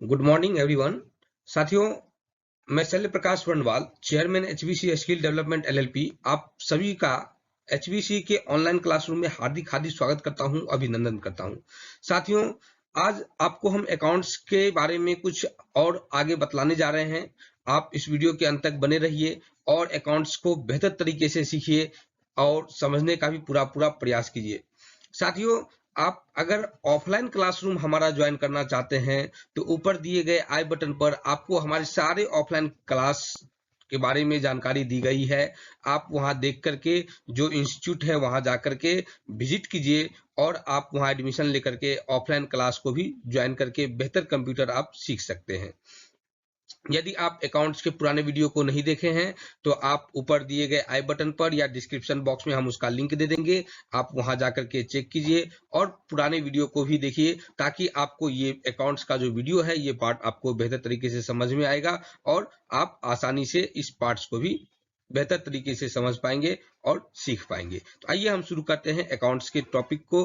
Good morning everyone. साथियों, मैं Shailya Prakash Varnwal, chairman HBC skill development LLP, आप सभी का एचबीसी के ऑनलाइन क्लासरूम में हार्दिक हार्दिक स्वागत करता हूं, अभिनंदन करता हूं। साथियों, आज आपको हम अकाउंट्स के बारे में कुछ और आगे बतलाने जा रहे हैं। आप इस वीडियो के अंत तक बने रहिए और अकाउंट्स को बेहतर तरीके से सीखिए और समझने का भी पूरा प्रयास कीजिए। साथियों, आप अगर ऑफलाइन क्लासरूम हमारा ज्वाइन करना चाहते हैं तो ऊपर दिए गए आई बटन पर आपको हमारे सारे ऑफलाइन क्लास के बारे में जानकारी दी गई है। आप वहां देख करके जो इंस्टीट्यूट है वहां जाकर के विजिट कीजिए और आप वहां एडमिशन लेकर के ऑफलाइन क्लास को भी ज्वाइन करके बेहतर कंप्यूटर आप सीख सकते हैं। यदि आप अकाउंट्स के पुराने वीडियो को नहीं देखे हैं तो आप ऊपर दिए गए आई बटन पर या डिस्क्रिप्शन बॉक्स में हम उसका लिंक दे देंगे, आप वहां जाकर के चेक कीजिए और पुराने वीडियो को भी देखिए ताकि आपको ये अकाउंट्स का जो वीडियो है ये पार्ट आपको बेहतर तरीके से समझ में आएगा और आप आसानी से इस पार्ट्स को भी बेहतर तरीके से समझ पाएंगे और सीख पाएंगे। तो आइए हम शुरू करते हैं अकाउंट्स के टॉपिक को।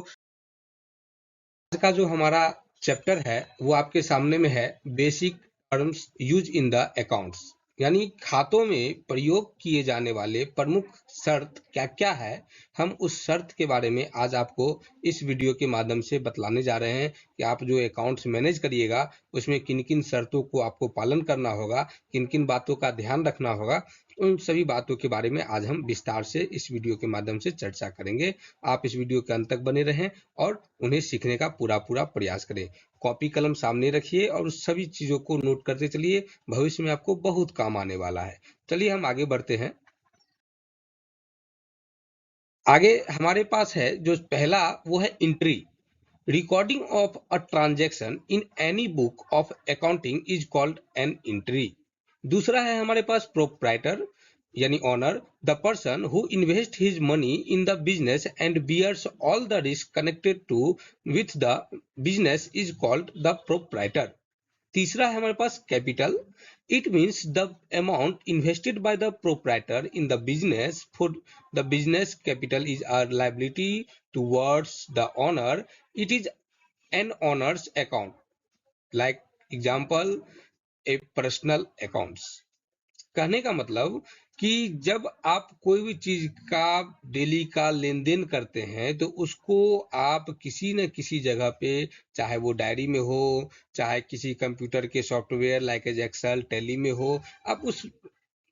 आज का जो हमारा चैप्टर है वो आपके सामने में है, basic terms use in the accounts, यानी खातों में प्रयोग किए जाने वाले प्रमुख शर्त क्या क्या है। हम उस शर्त के बारे में आज आपको इस वीडियो के माध्यम से बतलाने जा रहे हैं कि आप जो अकाउंट्स मैनेज करिएगा उसमें किन किन शर्तों को आपको पालन करना होगा, किन किन बातों का ध्यान रखना होगा। उन सभी बातों के बारे में आज हम विस्तार से इस वीडियो के माध्यम से चर्चा करेंगे। आप इस वीडियो के अंत तक बने रहें और उन्हें सीखने का पूरा प्रयास करें। कॉपी कलम सामने रखिए और उस सभी चीजों को नोट करते चलिए, भविष्य में आपको बहुत काम आने वाला है। चलिए हम आगे बढ़ते हैं। आगे हमारे पास है जो पहला, वो है entry. Recording of a transaction in any book of accounting is called an entry. दूसरा है हमारे पास प्रोप्राइटर यानी owner, the person who invest his money in the business and bears all the risk connected to with the business is called the proprietor. तीसरा है हमारे पास capital. It means the amount invested by the proprietor in the business for the business capital is a liability towards the owner. It is an owner's account, like example a personal accounts. कहने का मतलब कि जब आप कोई भी चीज का डेली का लेन देन करते हैं तो उसको आप किसी न किसी जगह पे, चाहे वो डायरी में हो, चाहे किसी कंप्यूटर के software like as Excel Tally में हो, आप उस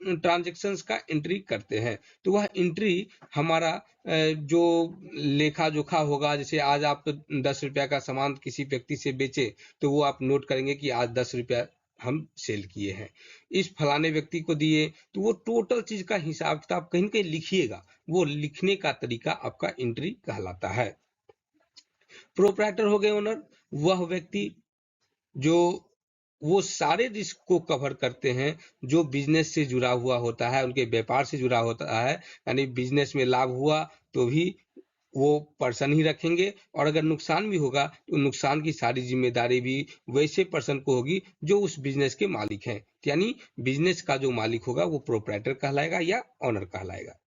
ट्रांजेक्शन्स का एंट्री करते हैं। तो वह एंट्री हमारा जो लेखा जोखा होगा, जैसे आज आप 10 रुपया का सामान किसी व्यक्ति से बेचे तो वो आप नोट करेंगे कि आज 10 रुपया हम सेल किए हैं, इस फलाने व्यक्ति को दिए, तो वो टोटल चीज का हिसाब किताब कहीं कहीं लिखिएगा। वो लिखने का तरीका आपका एंट्री कहलाता है। प्रोप्राइटर हो गए ओनर, वह व्यक्ति जो वो सारे रिस्क को कवर करते हैं जो बिजनेस से जुड़ा हुआ होता है, उनके व्यापार से जुड़ा होता है। यानी बिजनेस में लाभ हुआ तो भी वो पर्सन ही रखेंगे और अगर नुकसान भी होगा तो नुकसान की सारी जिम्मेदारी भी वैसे पर्सन को होगी जो उस बिजनेस के मालिक हैं। यानी बिजनेस का जो मालिक होगा वो प्रोप्राइटर कहलाएगा या ऑनर कहलाएगा।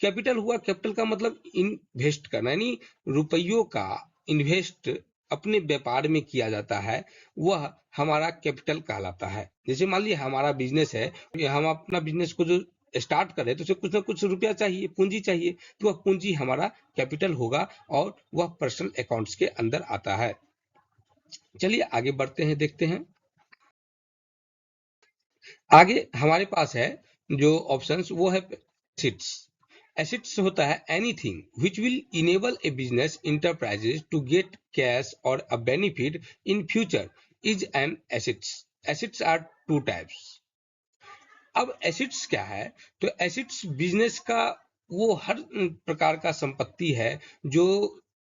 कैपिटल हुआ, कैपिटल का मतलब इन्वेस्ट करना, यानी रुपयों का इन्वेस्ट अपने व्यापार में किया जाता है, वह हमारा कैपिटल कहलाता है। जैसे मान लीजिए हमारा बिजनेस है, हम अपना बिजनेस को जो स्टार्ट करें तो उसे कुछ ना कुछ रुपया चाहिए, पूंजी चाहिए, तो वह पूंजी हमारा कैपिटल होगा और वह पर्सनल अकाउंट्स के अंदर आता है। चलिए आगे बढ़ते हैं, देखते हैं। आगे हमारे पास है जो ऑप्शंस, वो है एसेट्स। एसेट्स होता है anything which will enable a business enterprises to get cash or a benefit in future is an assets. Assets are two types. अब एसेट्स क्या है? तो एसेट्स बिजनेस का वो हर प्रकार का संपत्ति है जो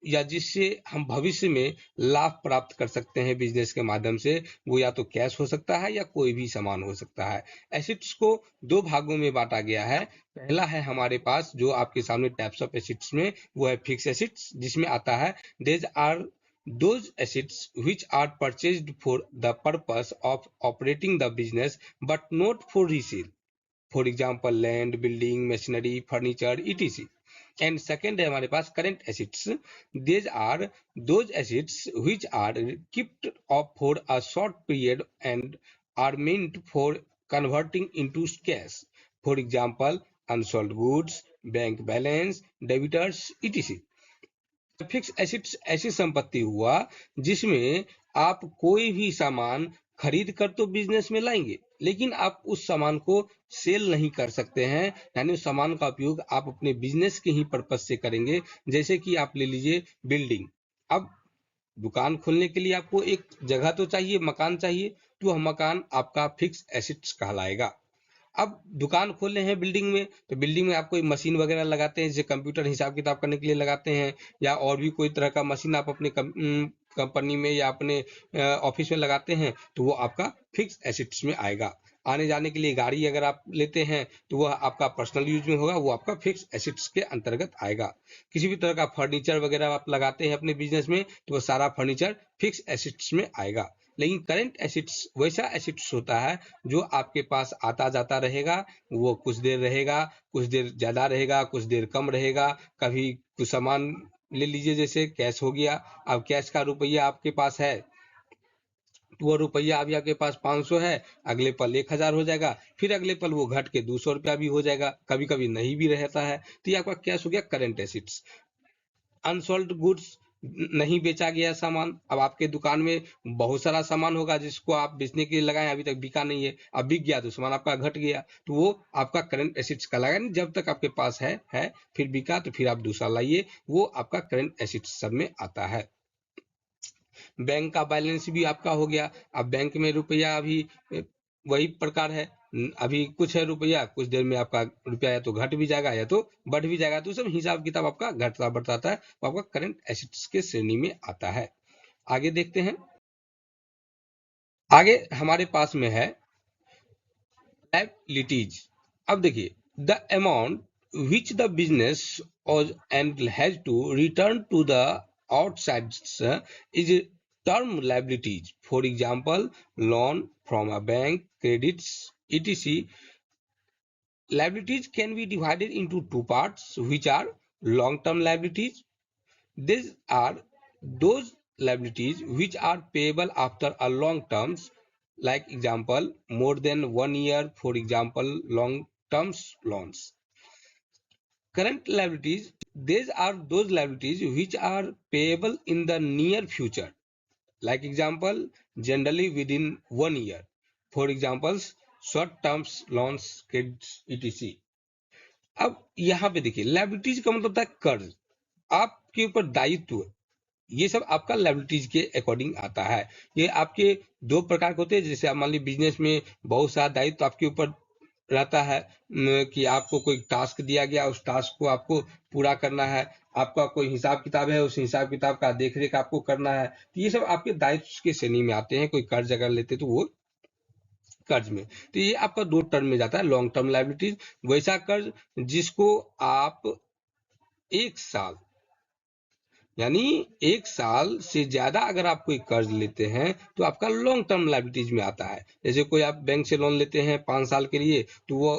या जिससे हम भविष्य में लाभ प्राप्त कर सकते हैं बिजनेस के माध्यम से। वो या तो कैश हो सकता है या कोई भी सामान हो सकता है। एसेट्स को दो भागों में बांटा गया है। पहला है हमारे पास जो आपके सामने टाइप्स ऑफ एसेट्स में, वो है फिक्स एसेट्स, जिसमें आता है these are those assets which are purchased for the purpose of operating the business but not for resale, for example land, building, machinery, furniture, etc. And second है हमारे पास current assets. These are those assets which are kept of for a short period and are meant for converting into cash. For example, unsold goods, bank balance, debtors etc. Fix assets ऐसी संपत्ति हुआ जिसमें आप कोई भी सामान खरीद कर तो बिजनेस में लाएंगे, लेकिन आप उस सामान को सेल नहीं कर सकते हैं, यानी उस सामान का उपयोग आप अपने बिजनेस के ही पर्पज से करेंगे। जैसे कि आप ले लीजिए बिल्डिंग। अब दुकान खोलने के लिए आपको एक जगह तो चाहिए, मकान चाहिए, तो वह मकान आपका फिक्स एसेट्स कहलाएगा। अब दुकान खोल रहे हैं बिल्डिंग में, तो बिल्डिंग में आप कोई मशीन वगैरह लगाते हैं, जैसे कंप्यूटर हिसाब किताब करने के लिए लगाते हैं, या और भी कोई तरह का मशीन आप अपने कंपनी में या अपने ऑफिस में लगाते हैं, तो वो आपका फिक्स एसेट्स में आएगा। आने जाने के लिए गाड़ी अगर आप लेते हैं तो वह आपका पर्सनल यूज में होगा, वो आपका फिक्स एसेट्स के अंतर्गत आएगा। किसी भी तरह का फर्नीचर वगैरह आप लगाते हैं अपने बिजनेस में, तो वह सारा फर्नीचर फिक्स एसेट्स में आएगा। लेकिन करंट एसेट्स वैसा एसेट्स होता है जो आपके पास आता जाता रहेगा, वो कुछ देर रहेगा, कुछ देर ज्यादा रहेगा, कुछ देर कम रहेगा। कभी कुछ सामान ले लीजिए, जैसे कैश हो गया, अब कैश का रुपया आपके पास है, तो वो रुपया अभी आपके पास 500 है, अगले पल 1000 हो जाएगा, फिर अगले पल वो घट के 200 रुपया भी हो जाएगा, कभी कभी नहीं भी रहता है। तो ये आपका कैश हो गया करंट एसेट्स। अनसोल्ड गुड्स, नहीं बेचा गया सामान। अब आपके दुकान में बहुत सारा सामान होगा जिसको आप बेचने के लिए लगाए, अभी तक बिका नहीं है, अब बिक गया तो सामान आपका घट गया, तो वो आपका करंट एसेट्स का लगा नहीं। जब तक आपके पास है फिर बिका तो फिर आप दूसरा लाइए, वो आपका करंट एसेट्स सब में आता है। बैंक का बैलेंस भी आपका हो गया। अब बैंक में रुपया अभी वही प्रकार है, अभी कुछ है रुपया, कुछ देर में आपका रुपया या तो घट भी जाएगा या तो बढ़ भी जाएगा, तो सब हिसाब किताब आपका घटता बढ़ता है, वो आपका करंट एसेट्स के श्रेणी में आता है। आगे देखते हैं। आगे हमारे पास में है लायबिलिटीज। अब देखिए, the amount which the business owes and has to return to the outsides is term liabilities. For example, loan from a bank, credits, etc. Liabilities can be divided into two parts, which are long-term liabilities. These are those liabilities which are payable after a long terms, like example, more than 1 year, for example, long terms loans. Current liabilities, these are those liabilities which are payable in the near future, like example, generally within 1 year, for examples, short terms loans, credits, etc. अब यहाँ पे देखिए, liabilities का मतलब था कर्ज, आपके ऊपर दायित्व, ये सब आपका लायबिलिटीज के अकॉर्डिंग आता है। ये आपके दो प्रकार के होते हैं, जैसे आप मान लीजिए बिजनेस में बहुत सारा दायित्व आपके ऊपर रहता है, कि आपको कोई टास्क दिया गया, उस टास्क को आपको पूरा करना है, आपका कोई हिसाब किताब है, उस हिसाब किताब का देखरेख आपको करना है, तो ये सब आपके दायित्व के श्रेणी में आते हैं। कोई कर्ज अगर लेते तो वो कर्ज में, तो ये आपका दो टर्म में जाता है, लॉन्ग टर्म लायबिलिटीज, वैसा कर्ज जिसको आप एक साल, यानी एक साल से ज्यादा अगर आप कोई कर्ज लेते हैं तो आपका लॉन्ग टर्म लायबिलिटीज में आता है। जैसे कोई आप बैंक से लोन लेते हैं 5 साल के लिए, तो वो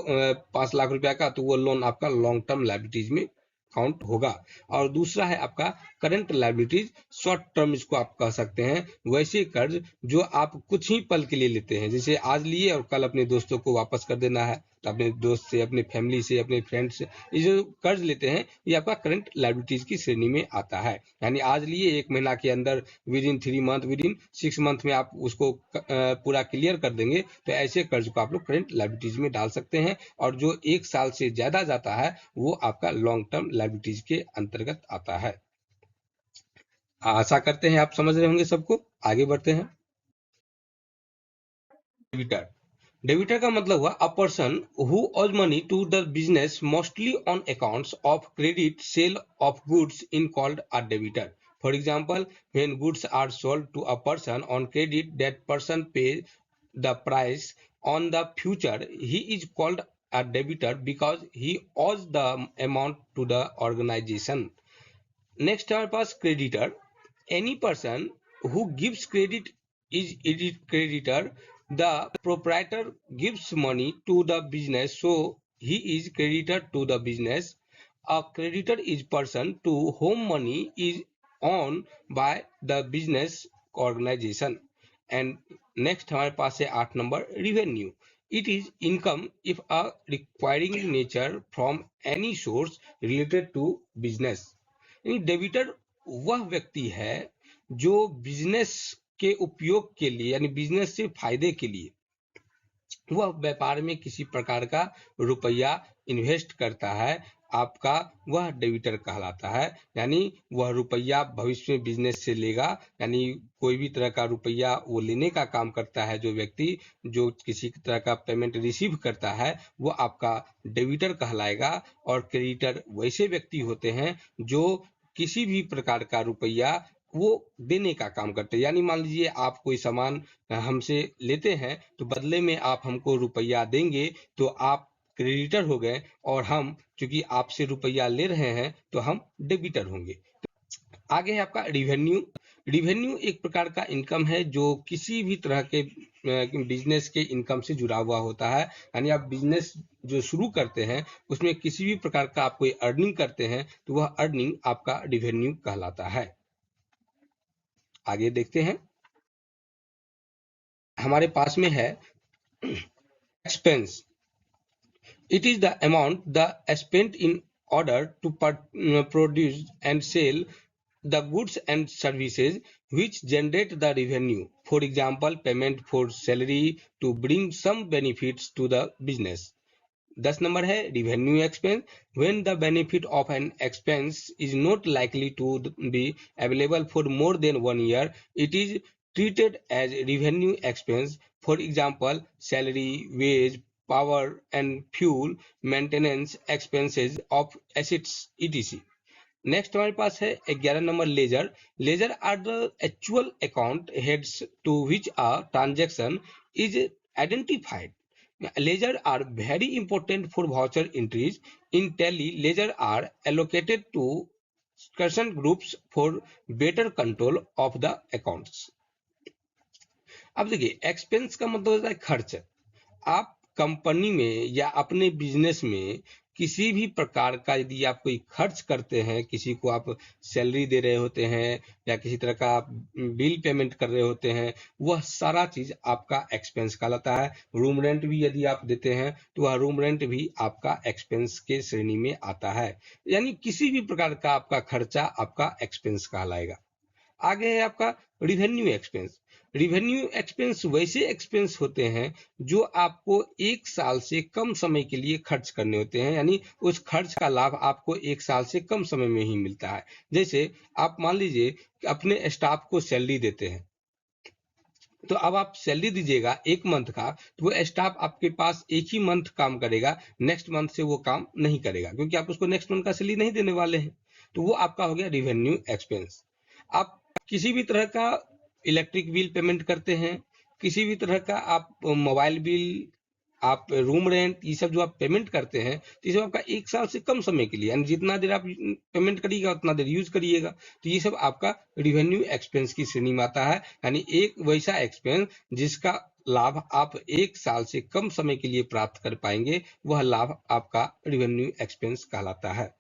5 लाख रुपया का, तो वो लोन आपका लॉन्ग टर्म लायबिलिटीज में काउंट होगा। और दूसरा है आपका करंट लायबिलिटीज, शॉर्ट टर्म इसको आप कह सकते हैं, वैसे कर्ज जो आप कुछ ही पल के लिए लेते हैं, जैसे आज लिए और कल अपने दोस्तों को वापस कर देना है, तो अपने दोस्त से, अपने फैमिली से, अपने फ्रेंड से, ये जो कर्ज लेते हैं ये आपका करंट लायबिलिटीज की श्रेणी में आता है। यानी आज लिए, 1 महीना के अंदर, with in 3 month, with in 6 month में आप उसको पूरा क्लियर कर देंगे, तो ऐसे कर्ज को आप लोग करंट लायबिलिटीज में डाल सकते हैं। और जो 1 साल से ज्यादा जाता है वो आपका लॉन्ग टर्म लायबिलिटीज के अंतर्गत आता है। आशा करते हैं आप समझ रहे होंगे सबको। आगे बढ़ते हैं। डेबिटर, डेबिटर का मतलब हुआ a person who owes money to the business mostly on accounts of credit sale of goods in called a debtor. For example, when goods are sold to a person on credit, that person pay the price on the future, he is called a debitor because he owes the amount to the organization. Next हमारे पास creditor, any person who gives credit is creditor. The proprietor gives money to the business, so he is creditor to the business. A creditor is person to whom money is owned by the business organization. And next हमारे पास है 8 number revenue. It is income if a requiring nature from any source related to business. यानी debtor वह व्यक्ति है जो business के उपयोग के लिए यानी बिजनेस से फायदे के लिए वह व्यापार में किसी प्रकार का रुपया इन्वेस्ट करता है, आपका वह डेबिटर कहलाता है। यानी वह रुपया भविष्य में बिजनेस से लेगा, यानी कोई भी तरह का रुपया वो लेने का काम करता है। जो व्यक्ति जो किसी तरह का पेमेंट रिसीव करता है वो आपका डेबिटर कहलाएगा। और क्रेडिटर वैसे व्यक्ति होते हैं जो किसी भी प्रकार का रुपया वो देने का काम करते हैं। यानी मान लीजिए आप कोई सामान हमसे लेते हैं तो बदले में आप हमको रुपया देंगे तो आप क्रेडिटर हो गए, और हम चूंकि आपसे रुपया ले रहे हैं तो हम डेबिटर होंगे। आगे है आपका रिवेन्यू। रिवेन्यू एक प्रकार का इनकम है जो किसी भी तरह के बिजनेस के इनकम से जुड़ा हुआ होता है। यानी आप बिजनेस जो शुरू करते हैं उसमें किसी भी प्रकार का आप कोई अर्निंग करते हैं तो वह अर्निंग आपका रिवेन्यू कहलाता है। आगे देखते हैं, हमारे पास में है expense. It is the amount the spent in order to produce and sell the goods and services which generate the revenue. For example, payment for salary to bring some benefits to the business. 10 number है revenue expense. When the benefit of an expense is not likely to be available for more than 1 year, it is treated as revenue expense. For example, salary, wage, power and fuel, maintenance expenses of assets, etc. Next हमारे पास है 11 number ledger. Ledger are the actual account heads to which a transaction is identified. Ledger are very important for voucher entries in Tally. Ledger are allocated to person groups for better control of the accounts. अब देखिए, expense का मतलब होता है खर्च। आप company में या अपने बिजनेस में किसी भी प्रकार का यदि आप कोई खर्च करते हैं, किसी को आप सैलरी दे रहे होते हैं या किसी तरह का बिल पेमेंट कर रहे होते हैं, वह सारा चीज आपका एक्सपेंस कहलाता है। रूम रेंट भी यदि आप देते हैं तो वह रूम रेंट भी आपका एक्सपेंस के श्रेणी में आता है। यानी किसी भी प्रकार का आपका खर्चा आपका एक्सपेंस कहलाएगा। आगे है आपका रिवेन्यू एक्सपेंस। रिवेन्यू एक्सपेंस वैसे एक्सपेंस होते हैं जो आपको 1 साल से कम समय के लिए खर्च करने होते हैं। यानी उस खर्च का लाभ आपको 1 साल से कम समय में ही मिलता है। जैसे आप मान लीजिए अपने स्टाफ को सैलरी देते हैं, तो अब आप सैलरी दीजिएगा 1 मंथ का, तो वो स्टाफ आपके पास 1 ही मंथ काम करेगा, नेक्स्ट मंथ से वो काम नहीं करेगा क्योंकि आप उसको नेक्स्ट मंथ का सैलरी नहीं देने वाले हैं। तो वो आपका हो गया रिवेन्यू एक्सपेंस। आप किसी भी तरह का इलेक्ट्रिक बिल पेमेंट करते हैं, किसी भी तरह का आप मोबाइल बिल, आप रूम रेंट, ये सब जो आप पेमेंट करते हैं तो ये सब आपका 1 साल से कम समय के लिए, यानी जितना देर आप पेमेंट करिएगा उतना देर यूज करिएगा, तो ये सब आपका रिवेन्यू एक्सपेंस की श्रेणी में आता है। यानी एक वैसा एक्सपेंस जिसका लाभ आप 1 साल से कम समय के लिए प्राप्त कर पाएंगे, वह लाभ आपका रिवेन्यू एक्सपेंस कहलाता है।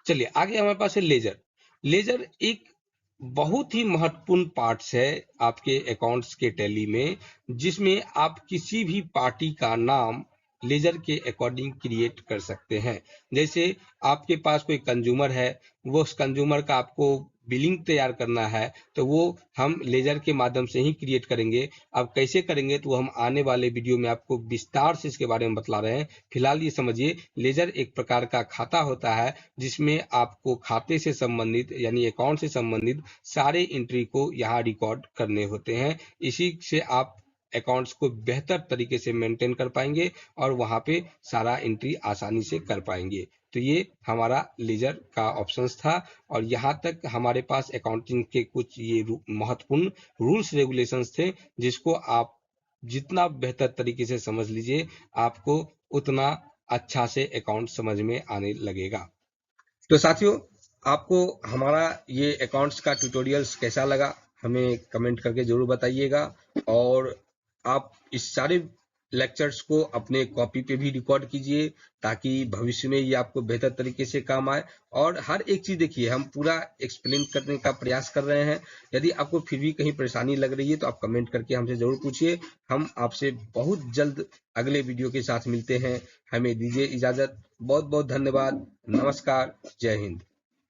चलिए आगे हमारे पास है लेजर। लेजर एक बहुत ही महत्वपूर्ण पार्ट्स है आपके अकाउंट्स के टैली में, जिसमें आप किसी भी पार्टी का नाम लेजर के अकॉर्डिंग क्रिएट कर सकते हैं। जैसे आपके पास कोई कंज्यूमर है, वो उस कंज्यूमर का आपको बिलिंग तैयार करना है तो वो हम लेजर के माध्यम से ही क्रिएट करेंगे। अब कैसे करेंगे तो हम आने वाले वीडियो में आपको विस्तार से इसके बारे में बतला रहे हैं। फिलहाल ये समझिए, लेजर एक प्रकार का खाता होता है जिसमें आपको खाते से संबंधित यानी अकाउंट से संबंधित सारे एंट्री को यहाँ रिकॉर्ड करने होते हैं। इसी से आप अकाउंट्स को बेहतर तरीके से मेंटेन कर पाएंगे और वहां पे सारा एंट्री आसानी से कर पाएंगे। तो ये हमारा लेजर का ऑप्शंस था, और यहाँ तक हमारे पास अकाउंटिंग के कुछ ये महत्वपूर्ण रूल्स रेगुलेशंस थे, जिसको आप जितना बेहतर तरीके से समझ लीजिए आपको उतना अच्छा से अकाउंट समझ में आने लगेगा। तो साथियों, आपको हमारा ये अकाउंट्स का ट्यूटोरियल्स कैसा लगा हमें कमेंट करके जरूर बताइएगा, और आप इस सारे लेक्चर्स को अपने कॉपी पे भी रिकॉर्ड कीजिए ताकि भविष्य में ये आपको बेहतर तरीके से काम आए। और हर एक चीज देखिए, हम पूरा एक्सप्लेन करने का प्रयास कर रहे हैं। यदि आपको फिर भी कहीं परेशानी लग रही है तो आप कमेंट करके हमसे जरूर पूछिए। हम आपसे बहुत जल्द अगले वीडियो के साथ मिलते हैं। हमें दीजिए इजाजत। बहुत बहुत धन्यवाद। नमस्कार। जय हिंद।